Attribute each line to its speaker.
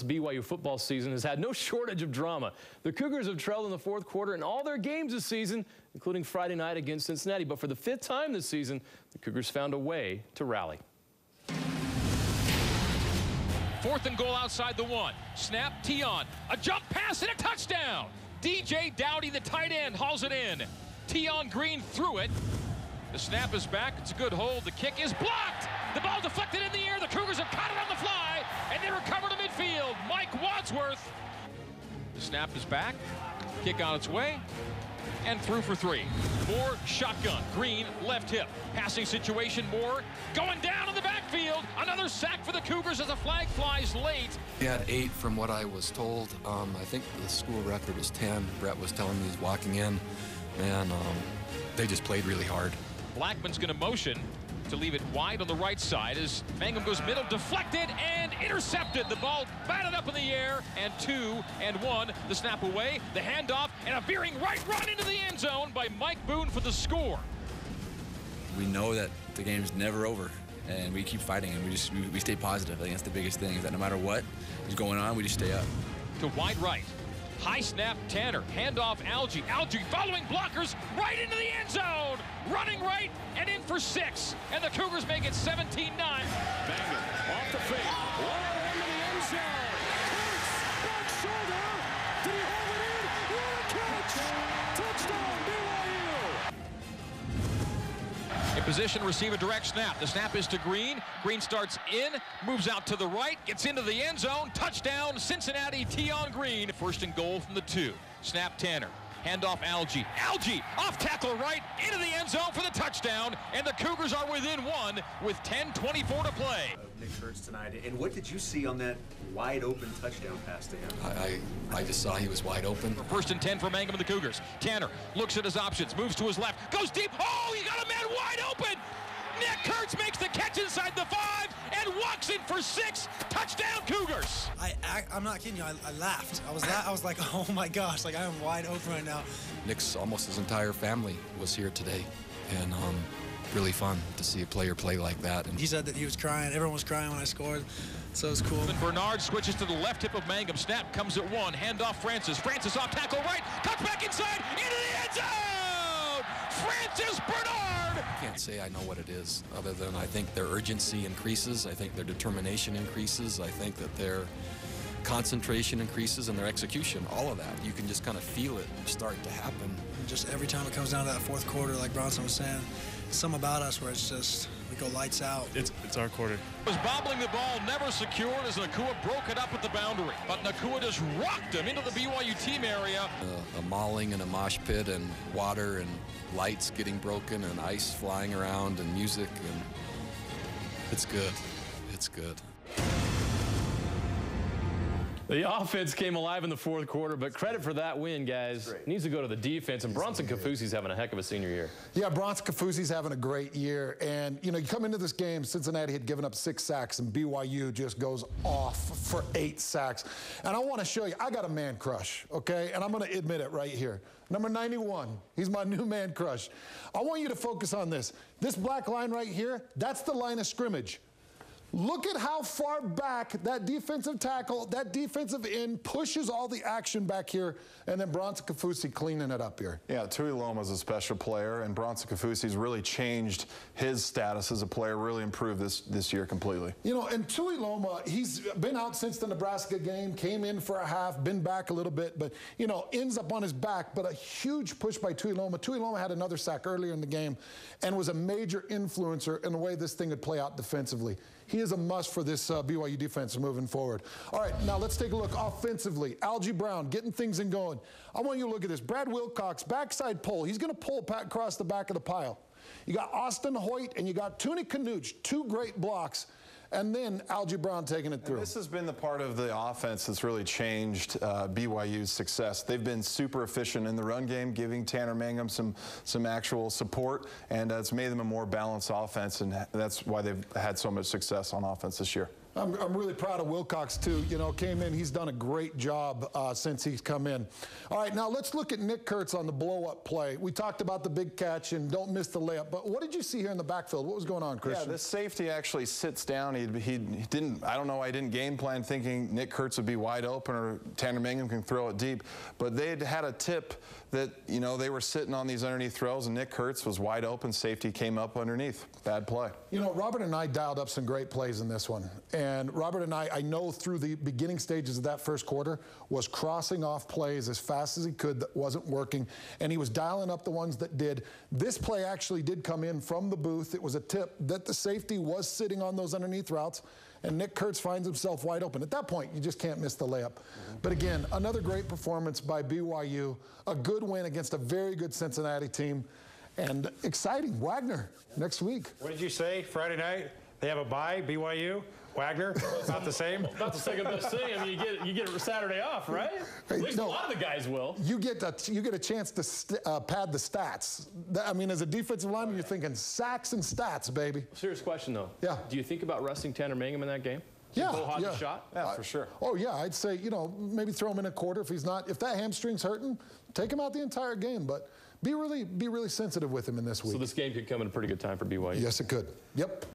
Speaker 1: BYU football season has had no shortage of drama. The Cougars have trailed in the fourth quarter in all their games this season, including Friday night against Cincinnati. But for the fifth time this season, the Cougars found a way to rally.
Speaker 2: 4th and goal outside the 1. Snap, Tion. A jump pass and a touchdown. DJ Dowdy, the tight end, hauls it in. Tion Green threw it. The snap is back. It's a good hold. The kick is blocked. The ball deflected in the air. The Cougars have caught it on the fly, and they recover to midfield. Mike Wadsworth. The snap is back. Kick on its way, and through for 3. Moore, shotgun. Green, left hip. Passing situation, Moore going down in the backfield. Another sack for the Cougars as a flag flies late.
Speaker 3: He had 8 from what I was told. I think the school record is 10. Brett was telling me he's walking in. Man, they just played really hard.
Speaker 2: Blackman's going to motion to leave it wide on the right side as Mangum goes middle, deflected and intercepted. The ball batted up in the air, and 2 and 1. The snap away, the handoff, and a veering right run into the end zone by Mike Boone for the score.
Speaker 4: We know that the game's never over, and we keep fighting, and we stay positive. I think that's the biggest thing, is that no matter what is going on, we just stay up.
Speaker 2: To wide right. High snap, Tanner. Handoff, Algie. Algie following blockers right into the end zone. Running right and in for 6. And the Cougars make it 17-9.
Speaker 5: Mangum off the fake. Wide into the end zone. Curtis, back shoulder. Did he hold it in? What a catch! Touchdown, BYU!
Speaker 2: In position, receive a direct snap. The snap is to Green. Green starts in, moves out to the right, gets into the end zone. Touchdown, Cincinnati, Tion Green. 1st and goal from the 2. Snap, Tanner. Handoff, Algie. Algie off tackle right into the end zone for the touchdown. And the Cougars are within 1 with 10:24 to play.
Speaker 6: Nick Kurtz tonight. And what did you see on that wide open touchdown pass to him?
Speaker 3: I just saw he was wide open.
Speaker 2: 1st and 10 for Mangum and the Cougars. Tanner looks at his options, moves to his left, goes deep. Oh, he got a man wide open. Nick Kurtz makes the catch inside the 5 and walks in for 6. Touchdown, Cougars.
Speaker 7: I'm not kidding you. I laughed. I was like, oh my gosh, like I am wide open right now.
Speaker 3: Nick's almost his entire family was here today, and really fun to see a player play like that. And
Speaker 7: he said that he was crying. Everyone was crying when I scored, so it was cool.
Speaker 2: And Bernard switches to the left hip of Mangum. Snap comes at 1. Handoff, Francis. Francis off tackle right. Cuts back inside into the end zone. Francis Bernard.
Speaker 3: I can't say I know what it is, other than I think their urgency increases. I think their determination increases. I think that their concentration increases and their execution, all of that. You can just kind of feel it start to happen.
Speaker 7: Just every time it comes down to that fourth quarter, like Bronson was saying, something about us where it's just, we go lights out.
Speaker 8: It's our quarter.
Speaker 2: Was bobbling the ball, never secured as Nakua broke it up at the boundary. But Nakua just rocked him into the BYU team area.
Speaker 3: A mauling and a mosh pit and water and lights getting broken and ice flying around and music, and it's good. It's good.
Speaker 1: The offense came alive in the fourth quarter, but credit for that win, guys. Needs to go to the defense, and Bronson Kafusi's having a heck of a senior year.
Speaker 9: Yeah, Bronson Kafusi's having a great year, and you know, you come into this game, Cincinnati had given up 6 sacks, and BYU just goes off for 8 sacks. And I want to show you, I got a man crush, okay? And I'm going to admit it right here. Number 91, he's my new man crush. I want you to focus on this. This black line right here, that's the line of scrimmage. Look at how far back that defensive tackle, that defensive end pushes all the action back here, and then Bronson Kafusi cleaning it up here.
Speaker 10: Yeah, Tuiloma's a special player, and Bronson Kafusi's really changed his status as a player, really improved this year completely.
Speaker 9: You know, and Tuiloma, he's been out since the Nebraska game, came in for a half, been back a little bit, but, you know, ends up on his back, but a huge push by Tuiloma. Tuiloma had another sack earlier in the game and was a major influencer in the way this thing would play out defensively. He is a must for this BYU defense moving forward. All right, now let's take a look offensively. Algie Brown getting things and going. I want you to look at this. Brad Wilcox, backside pull. He's going to pull Pat across the back of the pile. You got Austin Hoyt and you got Tuni Kanuch, 2 great blocks. And then Algie Brown taking it through.
Speaker 10: And this has been the part of the offense that's really changed BYU's success. They've been super efficient in the run game, giving Tanner Mangum some actual support, and it's made them a more balanced offense, and that's why they've had so much success on offense this year.
Speaker 9: I'm really proud of Wilcox, too. You know, came in, he's done a great job since he's come in. All right, now let's look at Nick Kurtz on the blow-up play. We talked about the big catch and don't miss the layup, but what did you see here in the backfield? What was going on, Christian?
Speaker 10: Yeah, this safety actually sits down. He didn't, I don't know why he didn't game plan thinking Nick Kurtz would be wide open or Tanner Mangum can throw it deep, but they'd had a tip that, you know, they were sitting on these underneath throws and Nick Kurtz was wide open. Safety came up underneath. Bad play.
Speaker 9: You know, Robert and I dialed up some great plays in this one. And Robert and I know through the beginning stages of that first quarter, was crossing off plays as fast as he could that wasn't working. And he was dialing up the ones that did. This play actually did come in from the booth. It was a tip that the safety was sitting on those underneath routes. And Nick Kurtz finds himself wide open. At that point, you just can't miss the layup. But again, another great performance by BYU. A good win against a very good Cincinnati team. And exciting. Wagner next week.
Speaker 8: What did you say Friday night? They have a bye, BYU? Wagner? About the same?
Speaker 1: About the second best thing. I mean, you get a Saturday off, right? At least a lot of the guys will.
Speaker 9: You get a chance to pad the stats. I mean, as a defensive lineman, you're thinking sacks and stats, baby.
Speaker 1: Serious question, though.
Speaker 9: Yeah.
Speaker 1: Do you think about resting Tanner Mangum in that game?
Speaker 9: Yeah.
Speaker 1: Go shot?
Speaker 10: Yeah, for sure.
Speaker 9: Oh, yeah. I'd say, you know, maybe throw him in a quarter if he's not. If that hamstring's hurting, take him out the entire game. But be really sensitive with him in this week.
Speaker 1: So this game could come at a pretty good time for BYU.
Speaker 9: Yes, it could. Yep.